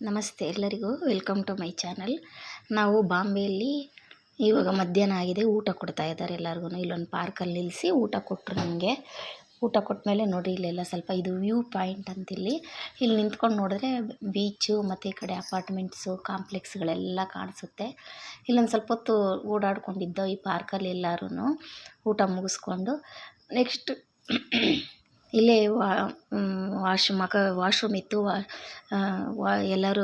ನಮಸ್ತೆ ಎಲ್ಲರಿಗೂ welcome to my channel. ನಾವು ಬಾಂಬೆಯಲ್ಲಿ ಇವಾಗ ಮಧ್ಯಾಹ್ನ ಆಗಿದೆ, ಊಟ ಕೊಡ್ತಾ ಇದ್ದಾರೆ ಎಲ್ಲರಿಗೂ. ಇಲ್ಲೊಂದು ಪಾರ್ಕಲ್ಲಿ ನಿಲ್ಲಿಸಿ ಊಟ ಕೊಟ್ಟರು ನಮಗೆ. ಊಟ ಕೊಟ್ಟ ಮೇಲೆ ನೋಡಿ ಇಲ್ಲೆಲ್ಲ ಸ್ವಲ್ಪ ಇದು ವ್ಯೂ ಪಾಯಿಂಟ್ ಅಂತಿಲ್ಲಿ. ಇಲ್ಲಿ ನಿಂತ್ಕೊಂಡು ನೋಡಿದ್ರೆ ಬೀಚು ಮತ್ತು ಈ ಕಡೆ ಅಪಾರ್ಟ್ಮೆಂಟ್ಸು ಕಾಂಪ್ಲೆಕ್ಸ್ಗಳೆಲ್ಲ ಕಾಣಿಸುತ್ತೆ. ಇಲ್ಲೊಂದು ಸ್ವಲ್ಪ ಹೊತ್ತು ಓಡಾಡ್ಕೊಂಡಿದ್ದೋ ಈ ಪಾರ್ಕಲ್ಲಿ ಎಲ್ಲರೂ ಊಟ ಮುಗಿಸ್ಕೊಂಡು. ನೆಕ್ಸ್ಟ್ ಇಲ್ಲೇ ವಾಶ್ರೂಮ್ ಇತ್ತು. ಎಲ್ಲರೂ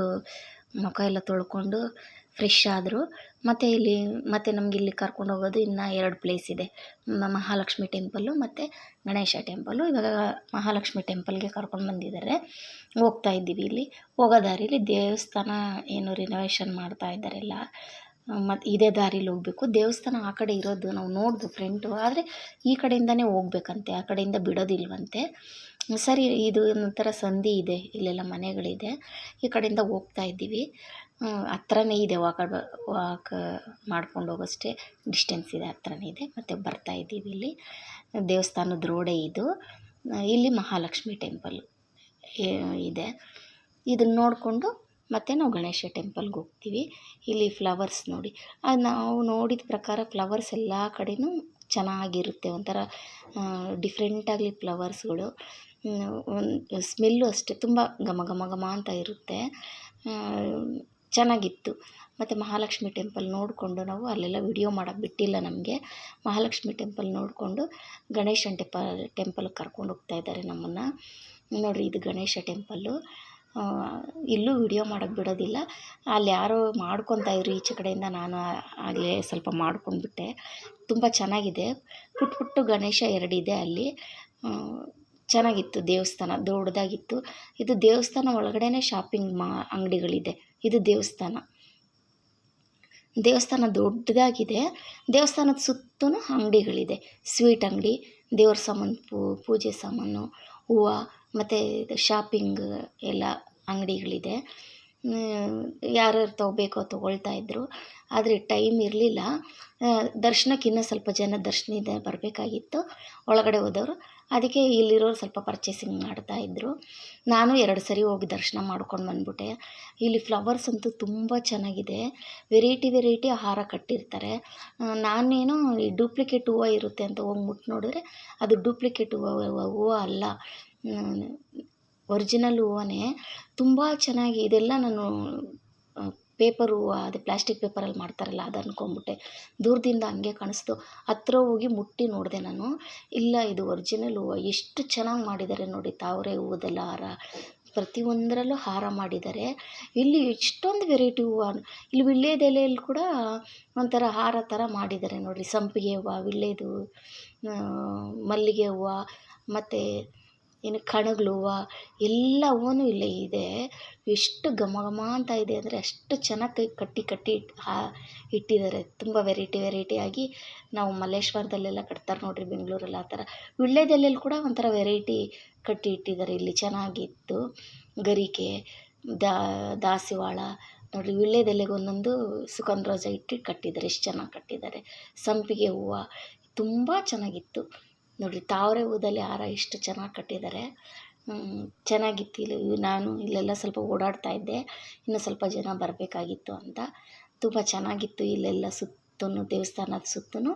ಮುಖ ಎಲ್ಲ ತೊಳ್ಕೊಂಡು ಫ್ರೆಶ್ ಆದರು. ಮತ್ತು ನಮ್ಗೆ ಇಲ್ಲಿ ಕರ್ಕೊಂಡು ಹೋಗೋದು ಇನ್ನೂ 2 ಪ್ಲೇಸ್ ಇದೆ, ಮಹಾಲಕ್ಷ್ಮಿ ಟೆಂಪಲ್ಲು ಮತ್ತು ಗಣೇಶ ಟೆಂಪಲ್ಲು. ಇವಾಗ ಮಹಾಲಕ್ಷ್ಮಿ ಟೆಂಪಲ್ಗೆ ಕರ್ಕೊಂಡು ಬಂದಿದ್ದಾರೆ, ಹೋಗ್ತಾ ಇದ್ದೀವಿ. ಇಲ್ಲಿ ಹೋಗೋ ದಾರಿಲಿ ದೇವಸ್ಥಾನ ಏನು ರಿನೋವೇಷನ್ ಮಾಡ್ತಾ ಇದ್ದಾರೆಲ್ಲ, ಮತ್ತು ಇದೇ ದಾರಿಲಿ ಹೋಗಬೇಕು. ದೇವಸ್ಥಾನ ಆ ಕಡೆ ಇರೋದು ನಾವು ನೋಡ್ದು ಫ್ರಂಟು, ಆದರೆ ಈ ಕಡೆಯಿಂದನೇ ಹೋಗ್ಬೇಕಂತೆ, ಆ ಕಡೆಯಿಂದ ಬಿಡೋದಿಲ್ವಂತೆ. ಸರಿ, ಇದು ಒಂಥರ ಸಂಧಿ ಇದೆ, ಇಲ್ಲೆಲ್ಲ ಮನೆಗಳಿದೆ. ಈ ಕಡೆಯಿಂದ ಹೋಗ್ತಾ ಇದ್ದೀವಿ. ಹತ್ರನೇ ಇದೆ, ವಾಕ್ ಮಾಡ್ಕೊಂಡು ಹೋಗೋಷ್ಟೇ ಡಿಸ್ಟೆನ್ಸ್ ಇದೆ, ಹತ್ರನೇ ಇದೆ. ಮತ್ತು ಬರ್ತಾ ಇದ್ದೀವಿ. ಇಲ್ಲಿ ದೇವಸ್ಥಾನದ ರೋಡೇ ಇದು. ಇಲ್ಲಿ ಮಹಾಲಕ್ಷ್ಮಿ ಟೆಂಪಲ್ ಇದೆ. ಇದನ್ನು ನೋಡಿಕೊಂಡು ಮತ್ತು ನಾವು ಗಣೇಶ ಟೆಂಪಲ್ಗೆ ಹೋಗ್ತೀವಿ. ಇಲ್ಲಿ ಫ್ಲವರ್ಸ್ ನೋಡಿ, ನಾವು ನೋಡಿದ ಪ್ರಕಾರ ಫ್ಲವರ್ಸ್ ಎಲ್ಲ ಕಡೆಯೂ ಚೆನ್ನಾಗಿರುತ್ತೆ. ಒಂಥರ ಡಿಫ್ರೆಂಟಾಗಲಿ ಫ್ಲವರ್ಸ್ಗಳು. ಸ್ಮೆಲ್ಲು ಅಷ್ಟೇ ತುಂಬ ಘಮ ಘಮ ಘಮ ಅಂತ ಇರುತ್ತೆ, ಚೆನ್ನಾಗಿತ್ತು. ಮತ್ತು ಮಹಾಲಕ್ಷ್ಮಿ ಟೆಂಪಲ್ ನೋಡಿಕೊಂಡು ನಾವು ಅಲ್ಲೆಲ್ಲ ವಿಡಿಯೋ ಮಾಡೋಕ್ಕೆ ಬಿಟ್ಟಿಲ್ಲ ನಮಗೆ. ಮಹಾಲಕ್ಷ್ಮಿ ಟೆಂಪಲ್ ನೋಡಿಕೊಂಡು ಗಣೇಶನ ಟೆಂಪಲ್ಗೆ ಕರ್ಕೊಂಡು ಹೋಗ್ತಾ ಇದ್ದಾರೆ ನಮ್ಮನ್ನು. ನೋಡಿರಿ, ಇದು ಗಣೇಶ ಟೆಂಪಲ್ಲು. ಇಲ್ಲೂ ವಿಡಿಯೋ ಮಾಡೋಕ್ಕೆ ಬಿಡೋದಿಲ್ಲ. ಅಲ್ಲಿ ಯಾರೋ ಮಾಡ್ಕೊತಾ ಇದ್ರು ಈಚೆ ಕಡೆಯಿಂದ, ನಾನು ಆಗಲೇ ಸ್ವಲ್ಪ ಮಾಡ್ಕೊಂಡ್ಬಿಟ್ಟೆ. ತುಂಬ ಚೆನ್ನಾಗಿದೆ. ಪುಟ್ಟ ಗಣೇಶ 2 ಇದೆ ಅಲ್ಲಿ. ಚೆನ್ನಾಗಿತ್ತು. ದೇವಸ್ಥಾನ ದೊಡ್ಡದಾಗಿತ್ತು. ಇದು ದೇವಸ್ಥಾನ ಒಳಗಡೆನೇ ಶಾಪಿಂಗ್ ಅಂಗಡಿಗಳಿದೆ. ಇದು ದೇವಸ್ಥಾನ ದೊಡ್ಡದಾಗಿದೆ. ದೇವಸ್ಥಾನದ ಸುತ್ತೂ ಅಂಗಡಿಗಳಿದೆ. ಸ್ವೀಟ್ ಅಂಗಡಿ, ದೇವ್ರ ಸಾಮಾನು, ಪೂಜೆ ಸಾಮಾನು, ಹೂವು ಮತ್ತು ಇದು ಶಾಪಿಂಗ್ ಎಲ್ಲ ಅಂಗಡಿಗಳಿದೆ. ಯಾರ್ಯಾರು ತೊಗೋಬೇಕೋ ತೊಗೊಳ್ತಾ ಇದ್ದರು. ಆದರೆ ಟೈಮ್ ಇರಲಿಲ್ಲ. ದರ್ಶನಕ್ಕೆ ಇನ್ನೂ ಸ್ವಲ್ಪ ಜನ ದರ್ಶನದಿಂದ ಬರಬೇಕಾಗಿತ್ತು ಒಳಗಡೆ ಹೋದವರು. ಅದಕ್ಕೆ ಇಲ್ಲಿರೋರು ಸ್ವಲ್ಪ ಪರ್ಚೇಸಿಂಗ್ ಮಾಡ್ತಾಯಿದ್ರು. ನಾನು 2 ಸರಿ ಹೋಗಿ ದರ್ಶನ ಮಾಡ್ಕೊಂಡು ಬಂದ್ಬಿಟ್ಟೆ. ಇಲ್ಲಿ ಫ್ಲವರ್ಸ್ ಅಂತೂ ತುಂಬ ಚೆನ್ನಾಗಿದೆ. ವೆರೈಟಿ ಹಾರ ಕಟ್ಟಿರ್ತಾರೆ. ನಾನೇನೋ ಈ ಡೂಪ್ಲಿಕೇಟ್ ಹೂವು ಇರುತ್ತೆ ಅಂತ ಹೋಗಿ ಮುಟ್ಟು ನೋಡಿದ್ರೆ ಅದು ಡೂಪ್ಲಿಕೇಟ್ ಹೂವು ಅಲ್ಲ, ಒರಿಜಿನಲ್ ಹೂವೇ. ತುಂಬ ಚೆನ್ನಾಗಿ, ಇದೆಲ್ಲ ನಾನು ಪೇಪರ್ ಹೂವು, ಅದೇ ಪ್ಲಾಸ್ಟಿಕ್ ಪೇಪರಲ್ಲಿ ಮಾಡ್ತಾರಲ್ಲ ಅದು ಅಂದ್ಕೊಂಬಿಟ್ಟೆ. ದೂರದಿಂದ ಹಂಗೆ ಕಾಣಿಸ್ತು. ಹತ್ರ ಹೋಗಿ ಮುಟ್ಟಿ ನೋಡಿದೆ ನಾನು. ಇಲ್ಲ, ಇದು ಒರಿಜಿನಲ್ ಹೂವು. ಎಷ್ಟು ಚೆನ್ನಾಗಿ ಮಾಡಿದ್ದಾರೆ ನೋಡಿ, ತಾವರೆ ಹೂವದೆಲ್ಲ ಹಾರ, ಪ್ರತಿಯೊಂದರಲ್ಲೂ ಹಾರ ಮಾಡಿದ್ದಾರೆ. ಇಲ್ಲಿ ಎಷ್ಟೊಂದು ವೆರೈಟಿ ಹೂವು. ಇಲ್ಲಿ ವೀಳ್ಯದೆಲೆಯಲ್ಲಿ ಕೂಡ ಒಂಥರ ಹಾರ ಥರ ಮಾಡಿದ್ದಾರೆ ನೋಡಿರಿ. ಸಂಪಿಗೆ ಹೂವು, ವೀಳ್ಯದು, ಮಲ್ಲಿಗೆ ಹೂವು, ಮತ್ತು ಕಣಗ್ಳ ಹೂವು, ಎಲ್ಲ ಹೂವೂ ಇಲ್ಲೇ ಇದೆ. ಎಷ್ಟು ಘಮ ಘಮ ಅಂತ ಇದೆ ಅಂದರೆ ಅಷ್ಟು ಚೆನ್ನಾಗಿ ಕಟ್ಟಿ ಇಟ್ಟಿದ್ದಾರೆ. ತುಂಬ ವೆರೈಟಿಯಾಗಿ. ನಾವು ಮಲ್ಲೇಶ್ವರದಲ್ಲೆಲ್ಲ ಕಟ್ತಾರೆ ನೋಡಿರಿ, ಬೆಂಗಳೂರಲ್ಲಿ ಆ ಥರ. ವೀಳ್ಯದೆಲೆಯಲ್ಲಿ ಕೂಡ ಒಂಥರ ವೆರೈಟಿ ಕಟ್ಟಿ ಇಟ್ಟಿದ್ದಾರೆ. ಇಲ್ಲಿ ಚೆನ್ನಾಗಿತ್ತು. ಗರಿಕೆ, ದಾಸವಾಳ ನೋಡಿರಿ, ವೀಳ್ಯದೆಲೆಗೆ ಒಂದೊಂದು ಸುಗಂಧ ರೋಜ ಇಟ್ಟು ಕಟ್ಟಿದ್ದಾರೆ. ಎಷ್ಟು ಚೆನ್ನಾಗಿ ಕಟ್ಟಿದ್ದಾರೆ. ಸಂಪಿಗೆ ಹೂವು ತುಂಬ ಚೆನ್ನಾಗಿತ್ತು ನೋಡಿರಿ. ತಾವರೆ ಹೂದಲ್ಲಿ ಹಾರ ಎಷ್ಟು ಚೆನ್ನಾಗಿ ಕಟ್ಟಿದ್ದಾರೆ. ಚೆನ್ನಾಗಿತ್ತು. ನಾನು ಇಲ್ಲೆಲ್ಲ ಸ್ವಲ್ಪ ಓಡಾಡ್ತಾ ಇದ್ದೆ, ಇನ್ನೂ ಸ್ವಲ್ಪ ಜನ ಬರಬೇಕಾಗಿತ್ತು ಅಂತ. ತುಂಬ ಚೆನ್ನಾಗಿತ್ತು. ಇಲ್ಲೆಲ್ಲ ಸುತ್ತೂ ದೇವಸ್ಥಾನದ ಸುತ್ತೂ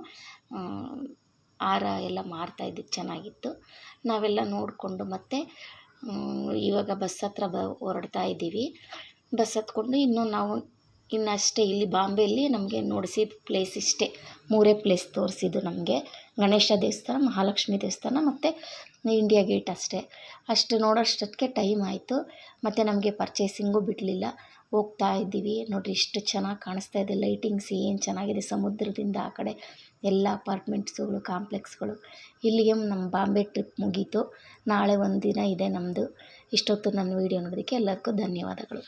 ಹಾರ ಎಲ್ಲ ಮಾರ್ತಾಯಿದ್ದು ಚೆನ್ನಾಗಿತ್ತು. ನಾವೆಲ್ಲ ನೋಡಿಕೊಂಡು ಮತ್ತೆ ಇವಾಗ ಬಸ್ ಹತ್ರ ಹೊರಡ್ತಾ ಇದ್ದೀವಿ. ಬಸ್ ಹತ್ಕೊಂಡು ಇನ್ನಷ್ಟೇ ಇಲ್ಲಿ ಬಾಂಬೆಯಲ್ಲಿ ನಮಗೆ ನೋಡಿಸಿದ ಪ್ಲೇಸ್ ಇಷ್ಟೇ, 3 ಪ್ಲೇಸ್ ತೋರಿಸಿದ್ದು ನಮಗೆ. ಗಣೇಶ ದೇವಸ್ಥಾನ, ಮಹಾಲಕ್ಷ್ಮಿ ದೇವಸ್ಥಾನ ಮತ್ತು ಇಂಡಿಯಾ ಗೇಟ್ ಅಷ್ಟೇ. ಅಷ್ಟು ನೋಡೋಷ್ಟೊತ್ತಿಗೆ ಟೈಮ್ ಆಯಿತು. ಮತ್ತು ನಮಗೆ ಪರ್ಚೇಸಿಂಗು ಬಿಡಲಿಲ್ಲ. ಹೋಗ್ತಾ ಇದ್ದೀವಿ. ನೋಡಿರಿ, ಇಷ್ಟು ಚೆನ್ನಾಗಿ ಕಾಣಿಸ್ತಾ ಇದೆ. ಲೈಟಿಂಗ್ಸ್ ಏನು ಚೆನ್ನಾಗಿದೆ. ಸಮುದ್ರದಿಂದ ಆ ಕಡೆ ಎಲ್ಲ ಅಪಾರ್ಟ್ಮೆಂಟ್ಸ್ಗಳು, ಕಾಂಪ್ಲೆಕ್ಸ್ಗಳು. ಇಲ್ಲಿಗೆ ನಮ್ಮ ಬಾಂಬೆ ಟ್ರಿಪ್ ಮುಗೀತು. ನಾಳೆ ಒಂದು ದಿನ ಇದೆ ನಮ್ಮದು. ಇಷ್ಟೊತ್ತು ನನ್ನ ವೀಡಿಯೋ ನೋಡೋದಕ್ಕೆ ಎಲ್ಲರಿಗೂ ಧನ್ಯವಾದಗಳು.